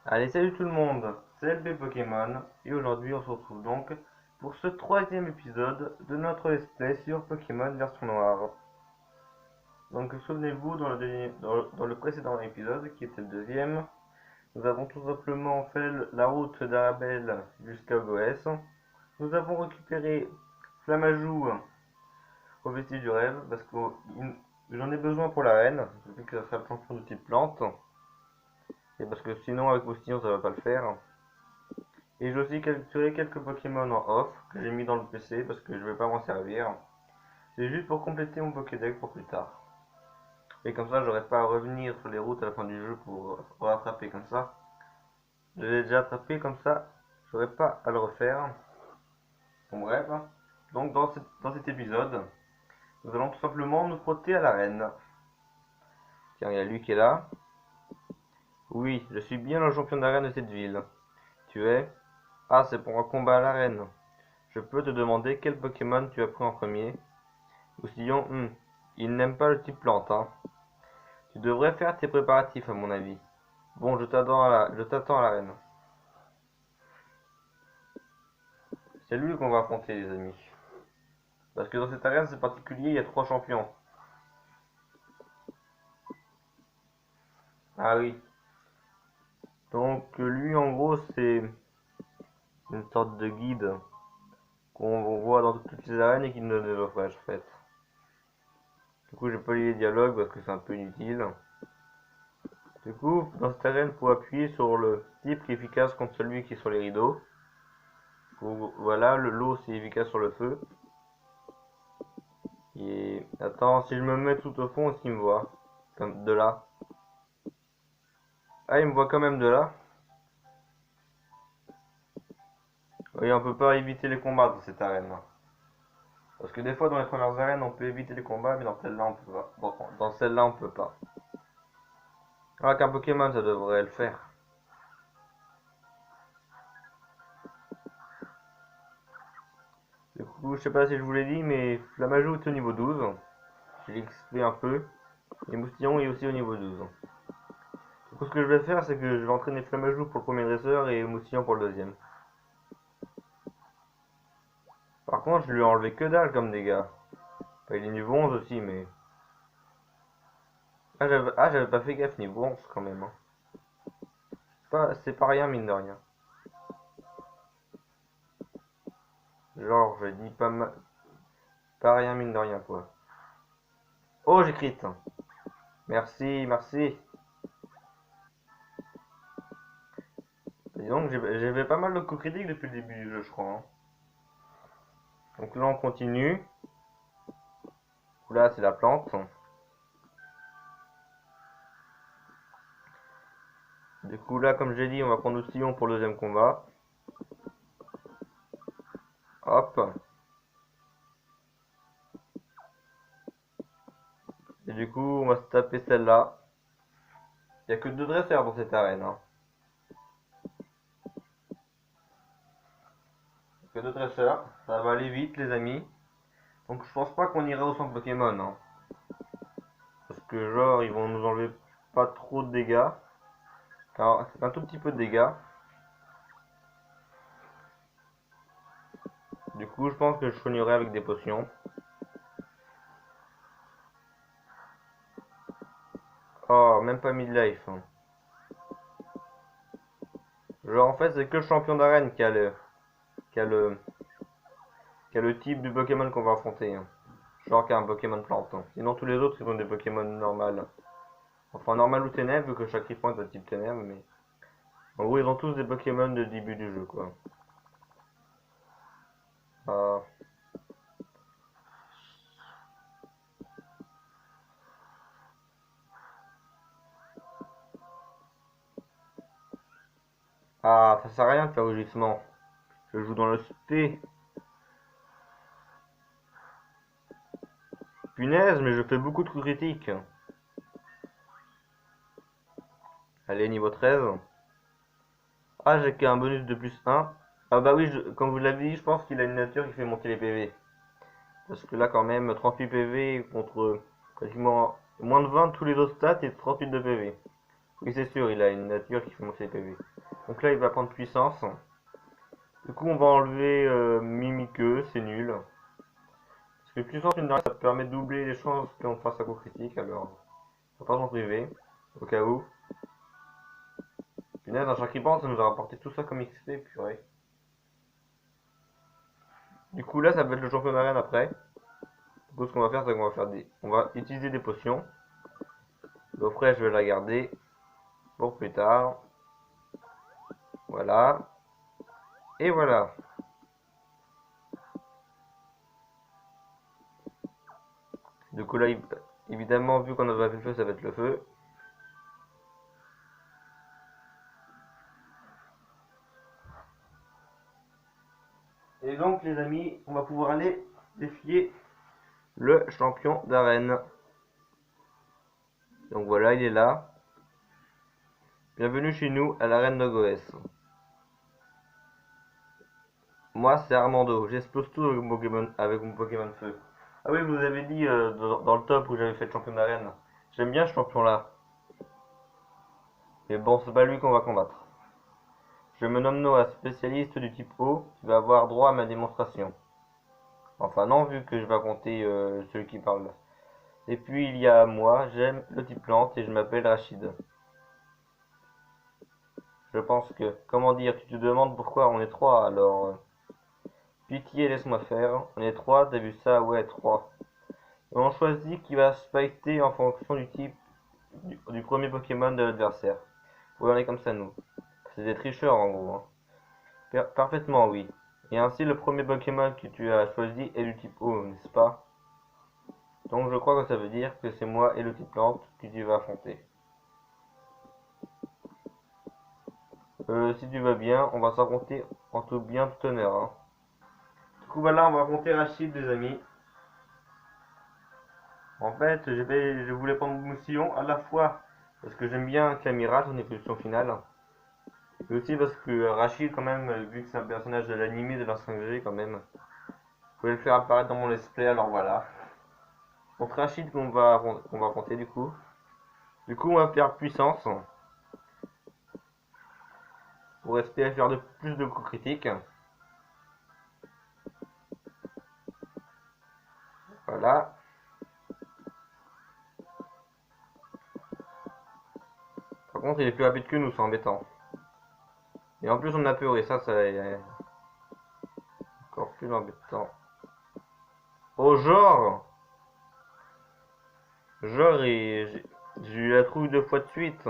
Allez, salut tout le monde, c'est LB Pokémon et aujourd'hui on se retrouve donc pour ce troisième épisode de notre let's play sur Pokémon version noire. Donc souvenez-vous, dans le précédent épisode, qui était le deuxième, nous avons tout simplement fait la route d'Arabelle jusqu'à Goès. Nous avons récupéré Flamajou au vestige du rêve parce que j'en ai besoin pour l'arène, vu que ça sera le champion de type plante, et parce que sinon avec Moustillon ça va pas le faire. Et j'ai aussi capturé quelques Pokémon en off que j'ai mis dans le PC parce que je vais pas m'en servir. C'est juste pour compléter mon Pokédex pour plus tard. Et comme ça, j'aurai pas à revenir sur les routes à la fin du jeu pour rattraper comme ça. Je l'ai déjà attrapé comme ça, j'aurai pas à le refaire. Bon, bref. Donc dans cet épisode, nous allons tout simplement nous frotter à l'arène. Tiens, il y a lui qui est là. Oui, je suis bien le champion d'arène de cette ville. Tu es? Ah, c'est pour un combat à l'arène. Je peux te demander quel Pokémon tu as pris en premier? Moustillon, il n'aime pas le type plante, hein. Tu devrais faire tes préparatifs, à mon avis. Bon, je t'attends à l'arène. C'est lui qu'on va affronter, les amis. Parce que dans cette arène, c'est particulier, il y a trois champions. Ah oui. Donc, lui, en gros, c'est une sorte de guide qu'on voit dans toutes les arènes et qui nous donne des offrages, en fait. Du coup, j'ai pas lu les dialogues parce que c'est un peu inutile. Du coup, dans cette arène, il faut appuyer sur le type qui est efficace contre celui qui est sur les rideaux. Voilà, l'eau c'est efficace sur le feu. Et attends, si je me mets tout au fond, est-ce qu'il me voit? Comme de là. Ah, il me voit quand même de là. Oui, on peut pas éviter les combats dans cette arène là. Parce que des fois dans les premières arènes on peut éviter les combats, mais dans celle-là on peut pas. Bon, dans celle-là on peut pas. Ah, qu'un Pokémon ça devrait le faire. Du coup, je sais pas si je vous l'ai dit, mais Flamajou est au niveau 12. J'ai XP un peu. Et Moustillon est aussi au niveau 12. Du coup, ce que je vais faire, c'est que je vais entraîner Flamajou pour le premier dresseur et Moustillon pour le deuxième. Par contre, je lui ai enlevé que dalle comme dégâts. Enfin, il est niveau 11 aussi, mais... j'avais pas fait gaffe niveau 11 quand même, hein. C'est pas rien, mine de rien. Genre, je dis pas rien, mine de rien, quoi. Oh, j'ai crit. Merci, merci. Dis donc, j'avais pas mal de coups critiques depuis le début du jeu, je crois, hein. Donc là, on continue. Là, c'est la plante. Du coup, là, comme j'ai dit, on va prendre le sillon pour le deuxième combat. Hop. Et du coup, on va se taper celle-là. Il n'y a que deux dresseurs dans cette arène, hein. Que deux dresseurs. Ça va aller vite, les amis. Donc, je pense pas qu'on ira au centre Pokémon, hein. Parce que, genre, ils vont nous enlever pas trop de dégâts. Alors, c'est un tout petit peu de dégâts. Du coup, je pense que je soignerai avec des potions. Oh, même pas midlife, hein. Genre, en fait, c'est que le champion d'arène qui a le, qui a le type de Pokémon qu'on va affronter, hein. Genre, qui a un Pokémon plante, hein. Sinon, tous les autres, ils ont des Pokémon normales. Enfin, normal ou ténèbres, vu que chaque Ripointe a un type ténèbres, mais... En gros, ils ont tous des Pokémon de début du jeu, quoi. Ah, ça sert à rien de faire rugissement. Je joue dans le SP. Punaise, mais je fais beaucoup de coups critiques. Allez, niveau 13. Ah, j'ai qu'un bonus de plus 1. Ah bah oui, comme vous l'avez dit, je pense qu'il a une nature qui fait monter les PV. Parce que là, quand même, 38 PV contre quasiment moins de 20 tous les autres stats et 38 de PV. Oui, c'est sûr, il a une nature qui fait monter les PV. Donc là, il va prendre puissance. Du coup, on va enlever Mimiqueux, c'est nul. Parce que puissance, une ça permet de doubler les chances qu'on fasse un coup critique, alors faut pas s'en priver, au cas où. Punaise, un Charcriban, ça nous a rapporté tout ça comme XP, purée. Du coup, là, ça va être le champion d'arène après. Du coup, ce qu'on va faire, c'est qu'on va faire on va utiliser des potions. L'eau fraîche, je vais la garder pour plus tard. Voilà. Et voilà. Du coup, là, évidemment, vu qu'on a pas fait le feu, ça va être le feu. Et donc, les amis, on va pouvoir aller défier le champion d'arène. Donc voilà, il est là. Bienvenue chez nous à l'arène de Goès. Moi, c'est Armando. J'explose tout avec mon Pokémon Feu. Ah oui, je vous avais dit dans le top où j'avais fait le champion d'arène. J'aime bien ce champion-là. Mais bon, c'est pas lui qu'on va combattre. Je me nomme Noah, spécialiste du type eau. Tu vas avoir droit à ma démonstration. Enfin non, vu que je vais raconter celui qui parle. Et puis il y a moi, j'aime le type plante et je m'appelle Rachid. Je pense que, comment dire, tu te demandes pourquoi on est trois, alors pitié, laisse-moi faire. On est trois, t'as vu ça? Ouais, trois. Et on choisit qui va se fighter en fonction du type du premier Pokémon de l'adversaire. Oui, on est comme ça nous. C'est des tricheurs en gros. Hein. Parfaitement, oui. Et ainsi, le premier Pokémon que tu as choisi est du type eau, n'est-ce pas? Donc je crois que ça veut dire que c'est moi et le type plante que tu vas affronter. Si tu vas bien, on va s'affronter en tout bien tout honneur. Hein. Du coup voilà, on va affronter Rachid, les amis. En fait, je voulais prendre Mousillon à la fois parce que j'aime bien Camirage en évolution finale. Et aussi parce que Rachid, quand même, vu que c'est un personnage de l'anime de la 5G, quand même, je voulais le faire apparaître dans mon let's play, alors voilà. Donc Rachid qu'on va affronter du coup. Du coup, on va faire puissance pour espérer faire plus de coups critiques. Voilà. Par contre, il est plus rapide que nous, c'est embêtant. Et en plus, on a peur, et ça est encore plus embêtant. Oh, genre! Genre, j'ai eu la trouille 2 fois de suite.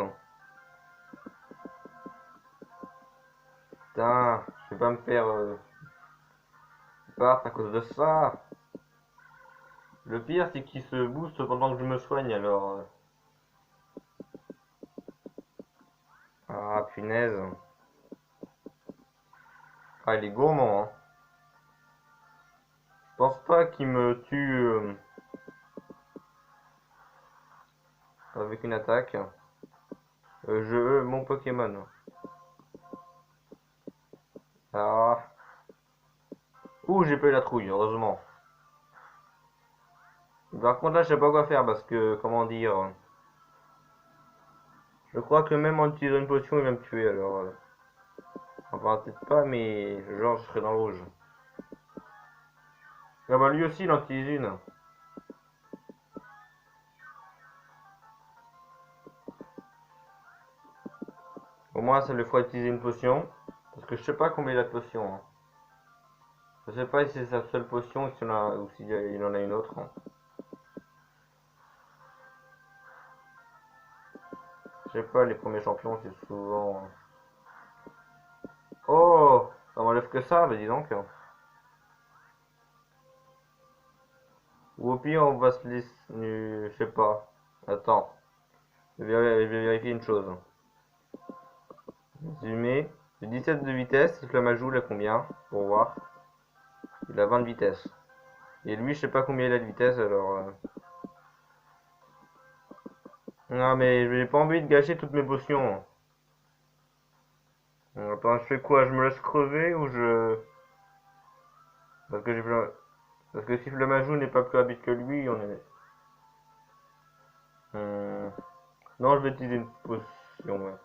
Putain, je vais pas me faire battre à cause de ça. Le pire, c'est qu'il se booste pendant que je me soigne, alors. Ah, punaise. Ah, il est gourmand, hein. Je pense pas qu'il me tue avec une attaque. Je veux mon Pokémon. Ah. Ouh, j'ai pas eu la trouille, heureusement. Par contre, là, je sais pas quoi faire parce que, comment dire. Je crois que même en utilisant une potion, il va me tuer, alors. Enfin, peut-être pas, mais genre, je serai dans le rouge. Ah bah, lui aussi, il en utilise une. Au moins, ça lui fera utiliser une potion. Parce que je sais pas combien il a de potions. Hein. Je sais pas si c'est sa seule potion ou s'il en a une autre. Hein. Je sais pas, les premiers champions, c'est souvent. Oh! Ça m'enlève que ça, bah dis donc. Ou au pire, on va se laisser. Je sais pas. Attends. Je vais vérifier une chose. Résumé. J'ai 17 de vitesse. Flamajou, il a combien? Pour voir. Il a 20 de vitesse. Et lui, je sais pas combien il a de vitesse, alors. Non, mais j'ai pas envie de gâcher toutes mes potions. Attends, je fais quoi? Je me laisse crever ou je. Parce que Parce que si Flamajou n'est pas plus rapide que lui, on est. Non, je vais utiliser une potion. potions. Ouais.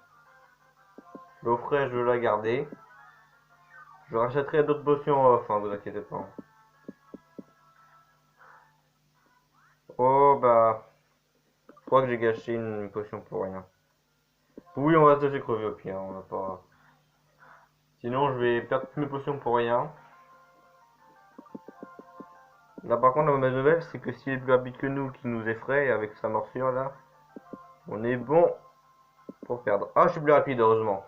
L'eau fraîche, je vais la garder. Je rachèterai d'autres potions en off, hein, vous inquiétez pas. Oh bah, je crois que j'ai gâché une potion pour rien. Oui, on va se laisser crever au pire, on va pas... Sinon, je vais perdre toutes mes potions pour rien. Là, par contre, la mauvaise nouvelle, c'est que s'il est plus rapide que nous, qui nous effraie avec sa morsure là, on est bon pour perdre. Ah, je suis plus rapide, heureusement.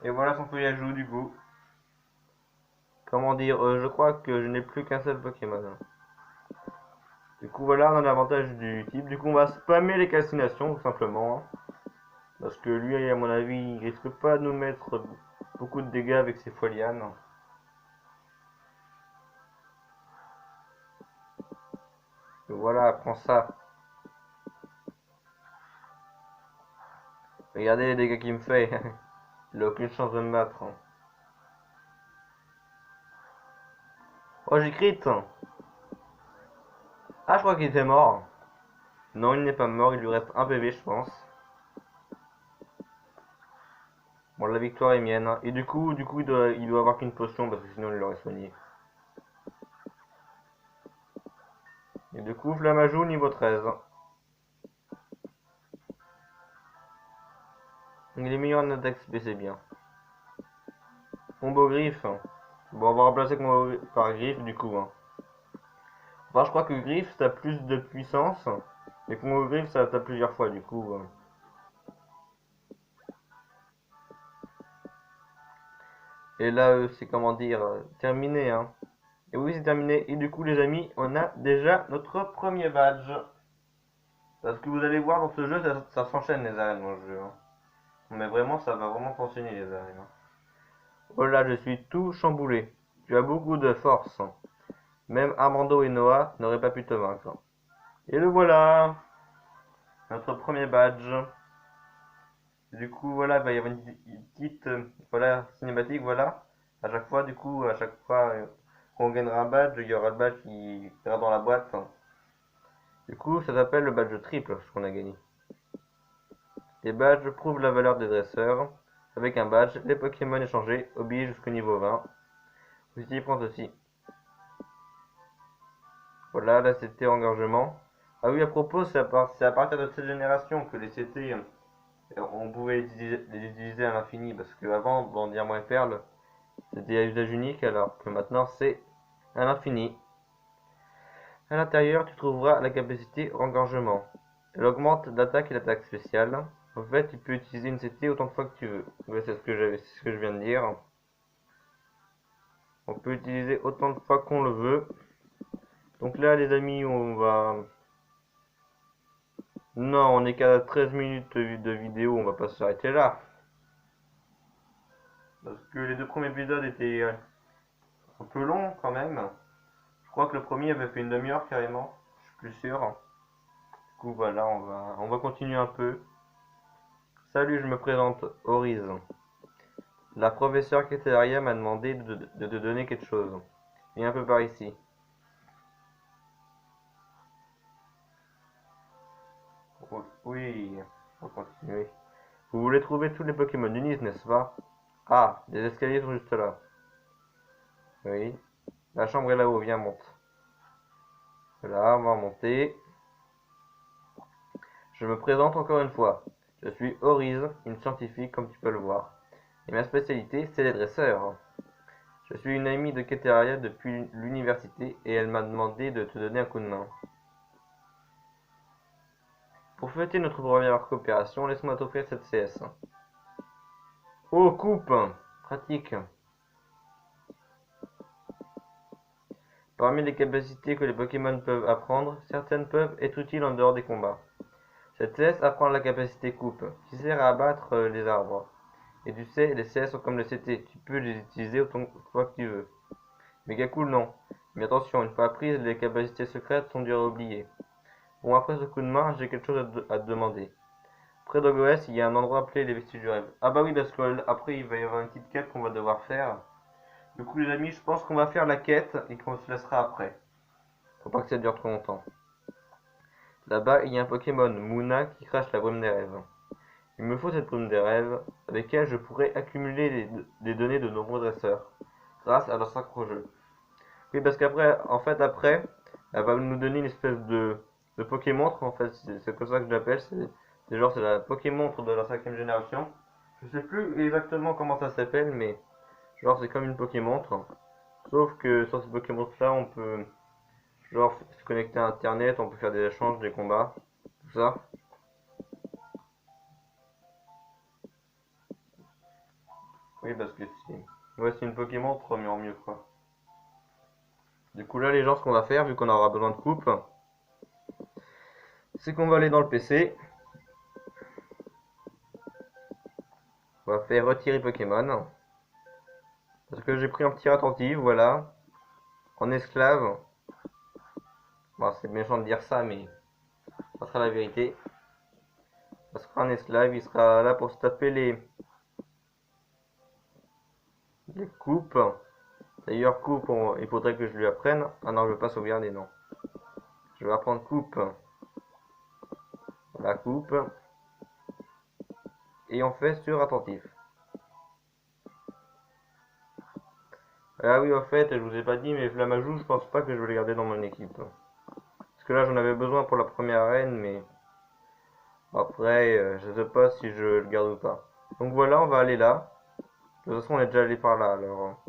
Et voilà son feuillage joue du coup. Comment dire, je crois que je n'ai plus qu'un seul Pokémon. Du coup, voilà, on a l'avantage du type. Du coup, on va spammer les calcinations, tout simplement. Parce que lui, à mon avis, il risque pas de nous mettre beaucoup de dégâts avec ses folianes. Et voilà, prends ça. Regardez les dégâts qu'il me fait. Il a aucune chance de me battre. Oh, j'ai crit. Ah, je crois qu'il était mort. Non, il n'est pas mort, il lui reste un PV, je pense. Bon, la victoire est mienne. Et du coup, il doit avoir qu'une potion parce que sinon il l'aurait soigné. Et du coup, Flamajou niveau 13. Il est meilleur en attaque SP, c'est bien. Combo griffe. Bon, on va remplacer combo par griffe du coup. Enfin, je crois que griffe ça a plus de puissance. Et combo griffe ça attaque plusieurs fois du coup. Et là, c'est comment dire, terminé. Hein. Et oui, c'est terminé. Et du coup, les amis, on a déjà notre premier badge. Parce que vous allez voir dans ce jeu, ça s'enchaîne les arènes dans le jeu. Hein. Mais vraiment, ça va vraiment fonctionner les arènes. Oh là, je suis tout chamboulé. Tu as beaucoup de force. Même Armando et Noah n'auraient pas pu te vaincre. Et le voilà, notre premier badge. Du coup, voilà, il va y avoir une petite voilà, cinématique, voilà. À chaque fois, du coup, à chaque fois qu'on gagnera un badge, il y aura le badge qui sera dans la boîte. Du coup, ça s'appelle le badge triple, ce qu'on a gagné. Les badges prouvent la valeur des dresseurs. Avec un badge, les Pokémon échangés obligent jusqu'au niveau 20. Ceci prend ceci. Voilà, là c'était engagement. Ah oui, à propos, c'est à partir de cette génération que les CT, on pouvait les utiliser à l'infini. Parce qu'avant, dans Diamant et Perle, c'était à usage unique, alors que maintenant c'est à l'infini. À l'intérieur, tu trouveras la capacité engagement. Elle augmente l'attaque et l'attaque spéciale. En fait, tu peux utiliser une CT autant de fois que tu veux. Ouais, c'est ce que je viens de dire. On peut utiliser autant de fois qu'on le veut. Donc là, les amis, on va... Non, on est qu'à 13 minutes de vidéo, on va pas s'arrêter là. Parce que les deux premiers épisodes étaient un peu longs quand même. Je crois que le premier avait fait une demi-heure carrément. Je suis plus sûr. Du coup, voilà, on va continuer un peu. Salut, je me présente, Oriz. La professeure qui était derrière m'a demandé de te donner quelque chose. Viens un peu par ici. Oui, on va continuer. Vous voulez trouver tous les Pokémon d'Unis, n'est-ce pas? Ah, les escaliers sont juste là. Oui. La chambre est là-haut, viens, monte. Voilà, on va monter. Je me présente encore une fois. Je suis Oriz, une scientifique comme tu peux le voir. Et ma spécialité, c'est les dresseurs. Je suis une amie de Keteria depuis l'université et elle m'a demandé de te donner un coup de main. Pour fêter notre première coopération, laisse-moi t'offrir cette CS. Oh, coupe! Pratique. Parmi les capacités que les Pokémon peuvent apprendre, certaines peuvent être utiles en dehors des combats. Cette CS apprend la capacité coupe, qui sert à abattre les arbres. Et tu sais, les CS sont comme les CT, tu peux les utiliser autant de fois que tu veux. Megacool non. Mais attention, une fois apprises, les capacités secrètes sont dures à oublier. Bon, après ce coup de main, j'ai quelque chose à te demander. Près d'Ogos, il y a un endroit appelé les vestiges du rêve. Ah bah oui, parce qu'après il va y avoir une petite quête qu'on va devoir faire. Du coup les amis, je pense qu'on va faire la quête et qu'on se laissera après. Faut pas que ça dure trop longtemps. Là-bas, il y a un Pokémon, Muna, qui crache la brume des rêves. Il me faut cette brume des rêves, avec elle je pourrais accumuler des données de nombreux dresseurs, grâce à leur synchro-jeu. Oui, parce qu'après, en fait, après, elle va nous donner une espèce de Pokémontre, en fait, c'est comme ça que je l'appelle, c'est la Pokémontre de la 5ème génération. Je sais plus exactement comment ça s'appelle, mais genre c'est comme une Pokémontre. Sauf que sur cette Pokémontre-là, on peut, genre, se connecter à Internet, on peut faire des échanges, des combats, tout ça. Oui, parce que c'est une Pokémontre, mais en mieux, quoi. Du coup, là, les gens, ce qu'on va faire, vu qu'on aura besoin de coupe, c'est qu'on va aller dans le PC. On va faire retirer Pokémon. Parce que j'ai pris un petit attentif, voilà. En esclave. Bon, c'est méchant de dire ça, mais ça sera la vérité. Ça sera un esclave, il sera là pour se taper les coupes. D'ailleurs, coupe, il faudrait que je lui apprenne. Ah non, je veux pas sauvegarder, non. Je vais apprendre coupe. La coupe. Et on fait sur attentif. Ah oui, au fait, je vous ai pas dit, mais Flamajou, je pense pas que je vais le garder dans mon équipe. Parce que là, j'en avais besoin pour la première arène, mais après, je sais pas si je le garde ou pas. Donc voilà, on va aller là. De toute façon, on est déjà allé par là, alors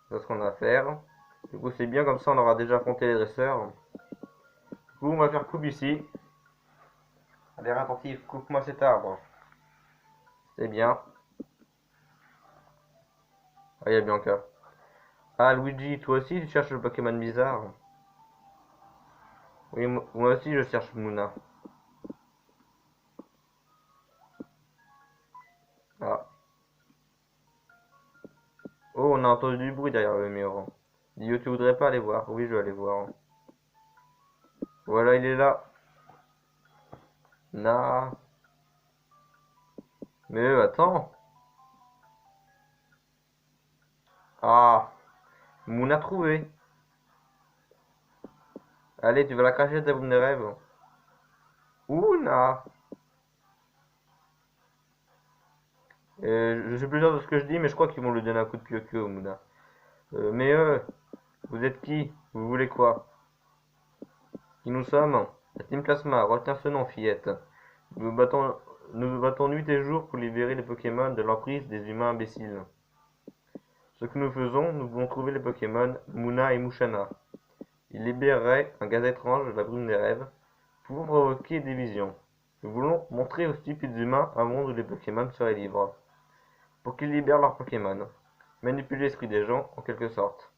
c'est ce qu'on a à faire. Du coup, c'est bien, comme ça, on aura déjà affronté les dresseurs. Du coup, on va faire coupe ici. Allez, attentif, coupe-moi cet arbre. C'est bien. Ah, il y a Bianca. Ah, Luigi, toi aussi, tu cherches le Pokémon bizarre? Oui, moi aussi, je cherche Muna. Ah. Oh, on a entendu du bruit derrière le mur. Dis, tu voudrais pas aller voir? Oui, je vais aller voir. Voilà, il est là. Na. Mais attends. Ah. Mouna trouvé. Allez, tu vas la cracher ta boum de rêve. Ouna. Je suis plus sûr de ce que je dis, mais je crois qu'ils vont lui donner un coup de pied au Mouna. Mais vous êtes qui? Vous voulez quoi? Qui nous sommes? La Team Plasma, retiens ce nom, fillette. Nous battons, nous battons nuit et jour pour libérer les Pokémon de l'emprise des humains imbéciles. Ce que nous faisons, nous voulons trouver les Pokémon Muna et Mushana. Ils libéreraient un gaz étrange de la brume des rêves, pouvant provoquer des visions. Nous voulons montrer aux stupides humains un monde où les Pokémon seraient libres, pour qu'ils libèrent leurs Pokémon. Manipuler l'esprit des gens, en quelque sorte.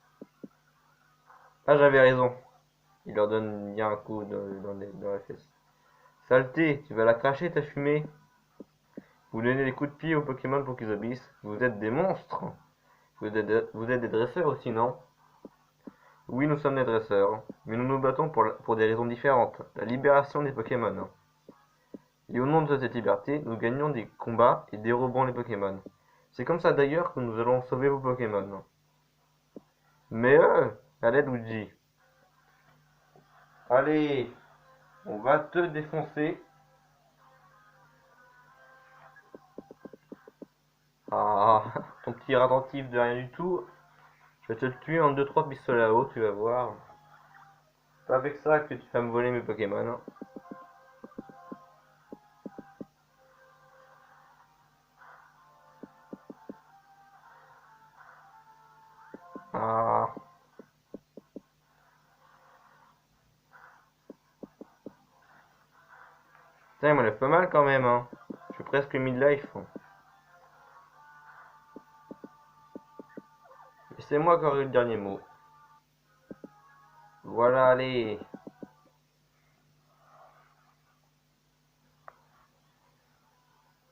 Ah, j'avais raison. Il leur donne bien un coup dans la fesse. Saleté, tu vas la cracher ta fumée. Vous donnez des coups de pied aux Pokémon pour qu'ils obéissent. Vous êtes des monstres. Vous êtes des dresseurs aussi, non? Oui, nous sommes des dresseurs, mais nous nous battons pour des raisons différentes. La libération des Pokémon. Et au nom de cette liberté, nous gagnons des combats et dérobons les Pokémon. C'est comme ça d'ailleurs que nous allons sauver vos Pokémon. Mais allez Luigi. Allez, on va te défoncer. Ah, ton petit attentif de rien du tout. Je vais te le tuer en 2-3 pistolets à eau, tu vas voir. C'est pas avec ça que tu vas me voler mes Pokémon. Ah, putain, il m'enlève pas mal quand même, hein. Je suis presque mid-life. Et c'est moi qui aurai le dernier mot. Voilà, allez.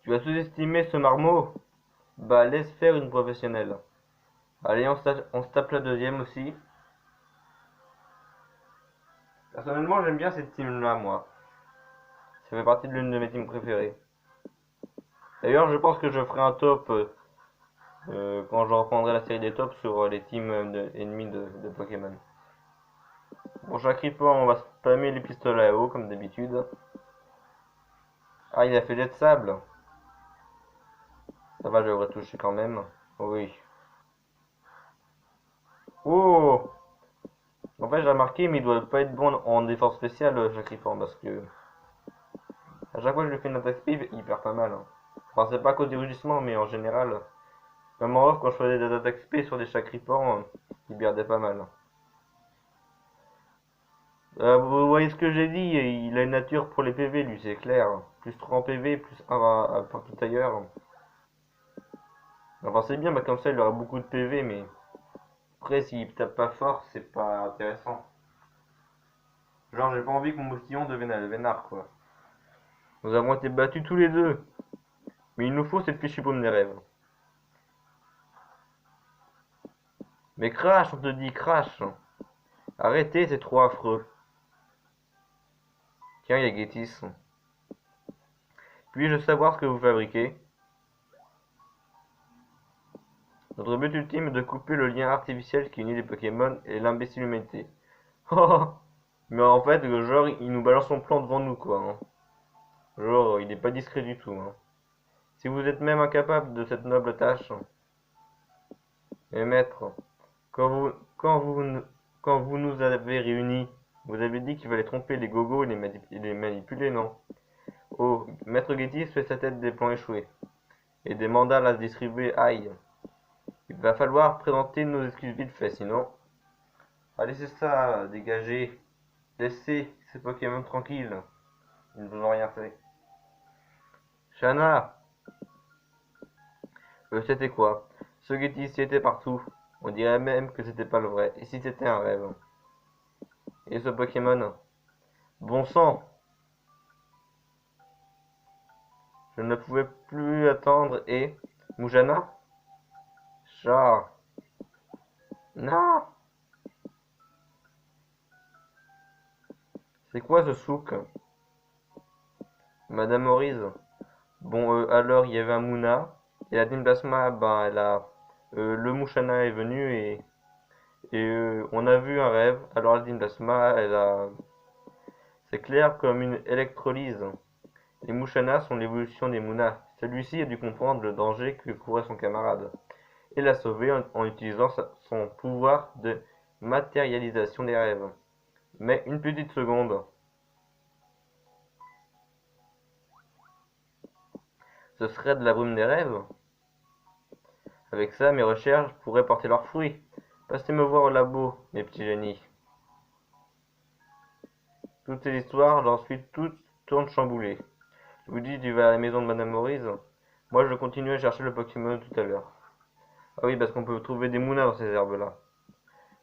Tu as sous-estimé ce marmot? Bah, laisse faire une professionnelle. Allez, on se tape la deuxième aussi. Personnellement, j'aime bien cette team-là, moi. Ça fait partie de l'une de mes teams préférées. D'ailleurs, je pense que je ferai un top quand je reprendrai la série des tops sur les teams ennemis de Pokémon. Bon, chaque Reaper, on va spammer les pistolets à eau comme d'habitude. Ah, il a fait jet de sable. Ça va, je devrais toucher quand même. Oui. Oh! En fait, j'ai remarqué, mais il doit pas être bon en défense spéciale, chaque Reaper, parce que à chaque fois que je lui fais une attaque speed, il perd pas mal, hein. Enfin, c'est pas à cause du rugissement, mais en général, même en off, quand je faisais des attaques speed sur des chaque Reaper, il perdait pas mal. Vous voyez ce que j'ai dit, il a une nature pour les PV, lui, c'est clair. Plus 3 en PV, plus 1 partout ailleurs. Enfin, c'est bien, bah, comme ça, il aura beaucoup de PV, mais après, s'il tape pas fort, c'est pas intéressant. Genre, j'ai pas envie que mon moustillon devienne un vénard, quoi. Nous avons été battus tous les deux, mais il nous faut cette fichue paume des rêves. Mais crash, on te dit, crash. Arrêtez, c'est trop affreux. Tiens, il y a Gétis. Puis-je savoir ce que vous fabriquez? Notre but ultime est de couper le lien artificiel qui unit les Pokémon et l'imbécile humanité. Oh, mais en fait, genre, il nous balance son plan devant nous, quoi, hein. Genre, il est pas discret du tout, hein. Si vous êtes même incapable de cette noble tâche, mes maîtres, quand vous, quand vous, quand vous nous avez réunis, vous avez dit qu'il fallait tromper les gogos et les manipuler, non? Oh, Maître Gétis fait sa tête des plans échoués, et des mandales à se distribuer, aïe. Il va falloir présenter nos excuses vite fait, sinon... Ah, laissez ça, dégagez. Laissez ces Pokémon tranquilles. Ils ne vous ont rien fait. Shana, c'était quoi? Ce Gétis y était partout. On dirait même que c'était pas le vrai. Et si c'était un rêve? Et ce Pokémon? Bon sang! Je ne pouvais plus attendre et... Mujana? Chat! Non! C'est quoi ce souk? Madame Maurice? Bon, alors il y avait un Mouna. Et la Team Plasma, ben elle a... le Mushana est venu et on a vu un rêve. Alors la Team Plasma, elle a... C'est clair comme une électrolyse. Les Mushanas sont l'évolution des Munas. Celui-ci a dû comprendre le danger que courait son camarade et l'a sauvé en utilisant son pouvoir de matérialisation des rêves. Mais une petite seconde. Ce serait de la brume des rêves? Avec ça, mes recherches pourraient porter leurs fruits. Passez me voir au labo, mes petits génies. Toutes ces histoires, j'en suis toutes tourne chamboulées. Je vous dis, tu vas à la maison de Madame Maurice. Moi, je continue à chercher le Pokémon tout à l'heure. Ah oui, parce qu'on peut trouver des Mounas dans ces herbes-là.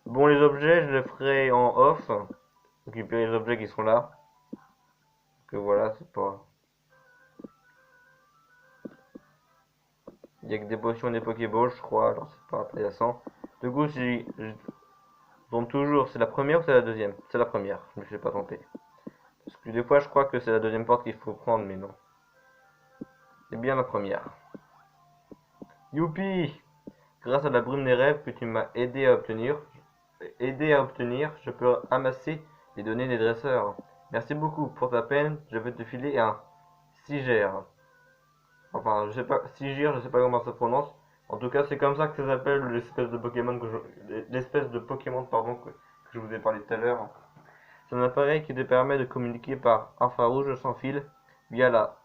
Bon, les objets, je les ferai en off. Récupérer les objets qui sont là. Que voilà, c'est pas... Il n'y a que des potions et des Pokéballs, je crois, alors c'est pas intéressant. Du coup, si je tombe toujours, c'est la première ou c'est la deuxième? C'est la première, je me suis pas trompé. Parce que des fois, je crois que c'est la deuxième porte qu'il faut prendre, mais non. C'est bien la première. Youpi! Grâce à la brume des rêves que tu m'as aidé à obtenir, je peux amasser les données des dresseurs. Merci beaucoup pour ta peine, je vais te filer un Sigère. Enfin, je sais pas, Sigir, je sais pas comment ça se prononce. En tout cas, c'est comme ça que ça s'appelle l'espèce de Pokémon l'espèce de Pokémon pardon que je vous ai parlé tout à l'heure. C'est un appareil qui te permet de communiquer par infrarouge sans fil via la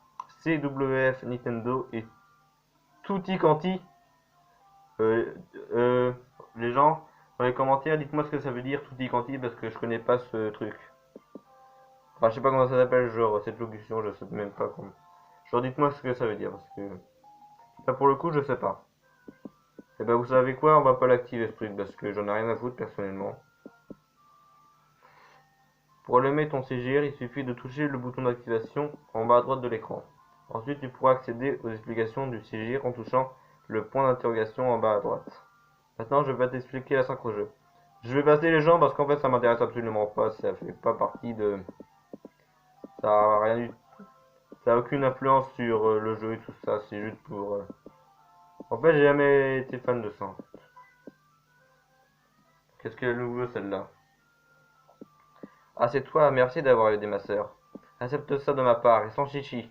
CWF Nintendo et Tutti Quanti. Euh, euh, les gens, dans les commentaires, dites-moi ce que ça veut dire Tutti Quanti parce que je connais pas ce truc. Enfin, je sais pas comment ça s'appelle, genre cette locution, je sais même pas comment. Genre, dites-moi ce que ça veut dire parce que là pour le coup, je sais pas. Et ben, vous savez quoi, on va pas l'activer ce truc parce que j'en ai rien à foutre personnellement. Pour allumer ton CGR, il suffit de toucher le bouton d'activation en bas à droite de l'écran. Ensuite, tu pourras accéder aux explications du CGR en touchant le point d'interrogation en bas à droite. Maintenant, je vais t'expliquer la synchro-jeu. Je vais passer les gens parce qu'en fait, ça m'intéresse absolument pas. Ça fait pas partie de... Ça a rien du... Ça a aucune influence sur le jeu et tout ça. C'est juste pour... En fait, j'ai jamais été fan de ça. Qu'est-ce qu'elle nous veut celle-là? Ah, c'est toi, merci d'avoir aidé ma sœur. Accepte ça de ma part, et sans chichi.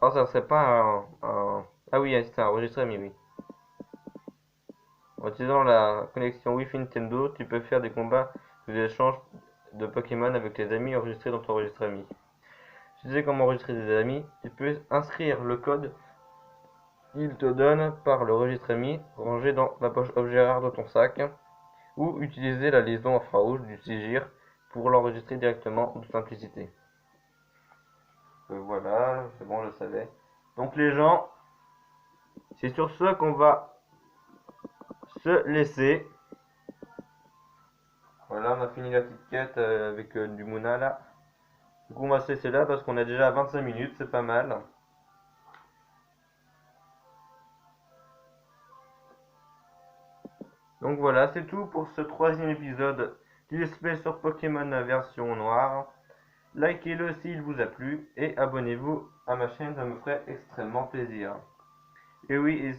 Oh, ça serait pas Ah oui, c'est un enregistré, mais oui. En utilisant la connexion Wi-Fi Nintendo, tu peux faire des combats ou des échanges de Pokémon avec tes amis enregistrés dans ton registre ami. Si tu sais comment enregistrer des amis, tu peux inscrire le code qu'il te donne par le registre ami rangé dans la poche objet rare de ton sac, ou utiliser la liaison infrarouge du Sigir pour l'enregistrer directement de simplicité. Voilà, c'est bon, je le savais. Donc les gens, c'est sur ce qu'on va se laisser. Voilà, on a fini la petite quête avec du Muna là. Du coup, on va se laisser là parce qu'on est déjà à 25 minutes, c'est pas mal. Donc voilà, c'est tout pour ce troisième épisode du Let's Play sur Pokémon version noire. Likez-le s'il vous a plu et abonnez-vous à ma chaîne, ça me ferait extrêmement plaisir. Et oui,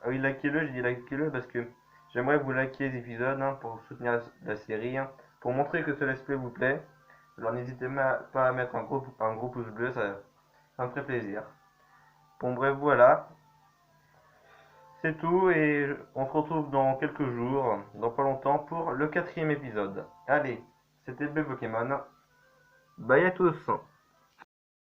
oui likez-le, je dis likez-le parce que j'aimerais que vous likiez les épisodes pour soutenir la série, pour montrer que ce let's play vous plaît. Alors n'hésitez pas à mettre un gros pouce bleu, ça me ferait plaisir. Bon bref, voilà, c'est tout et on se retrouve dans quelques jours, dans pas longtemps, pour le quatrième épisode. Allez, c'était B Pokémon. Bye à tous.